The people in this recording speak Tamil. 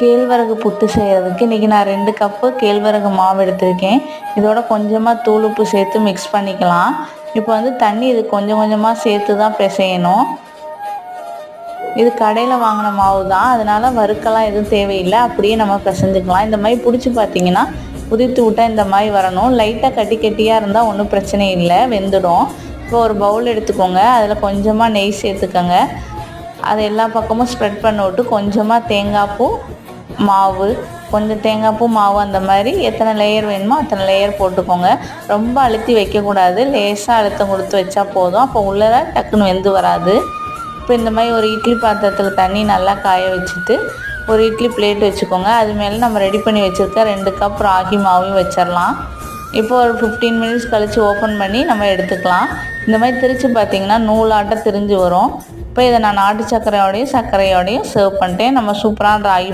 கேழ்வரகு புட்டு செய்கிறதுக்கு இன்றைக்கி நான் 2 கப்பு கேழ்வரகு மாவு எடுத்திருக்கேன். இதோட கொஞ்சமாக தூள் உப்பு சேர்த்து மிக்ஸ் பண்ணிக்கலாம். இப்போ வந்து தண்ணி இது கொஞ்சம் கொஞ்சமாக சேர்த்து தான் பிசையணும். இது கடையில் வாங்கின மாவு தான், அதனால் வறுக்கலாம் எதுவும் தேவையில்லை, அப்படியே நம்ம பிசைஞ்சுக்கலாம். இந்த மாதிரி பிடிச்சி பார்த்தீங்கன்னா உதிர்த்து விட்டால் இந்த மாதிரி வரணும். லைட்டாக கட்டி கட்டியாக இருந்தால் ஒன்றும் பிரச்சனை இல்லை, வெந்துடும். இப்போ ஒரு பவுல் எடுத்துக்கோங்க, அதில் கொஞ்சமாக நெய் சேர்த்துக்கோங்க. அதை எல்லா பக்கமும் ஸ்ப்ரெட் பண்ண விட்டு கொஞ்சமாக தேங்காய் பூ மாவு, கொஞ்சம் தேங்காய் பூ மாவு, அந்த மாதிரி எத்தனை லேயர் வேணுமோ அத்தனை லேயர் போட்டுக்கோங்க. ரொம்ப அழுத்தி வைக்கக்கூடாது, லேசாக அழுத்தம் கொடுத்து வச்சா போதும். அப்போ உள்ளே டக்குன்னு வெந்து வராது. இப்போ இந்த மாதிரி ஒரு இட்லி பாத்திரத்தில் தண்ணி நல்லா காய வச்சுட்டு ஒரு இட்லி பிளேட் வச்சுக்கோங்க. அது மேலே நம்ம ரெடி பண்ணி வச்சுருக்க 2 கப் ராகி மாவையும் வச்சிடலாம். இப்போ ஒரு 15 மினிட்ஸ் கழித்து ஓப்பன் பண்ணி நம்ம எடுத்துக்கலாம். இந்த மாதிரி திரித்து பார்த்திங்கன்னா நூலாட்டம் திரிஞ்சு வரும். இப்போ இதை நான் நாட்டு சர்க்கரையோடையும் சர்க்கரையோடையும் சர்வ் பண்ணிட்டேன். நம்ம சூப்பரான ராகி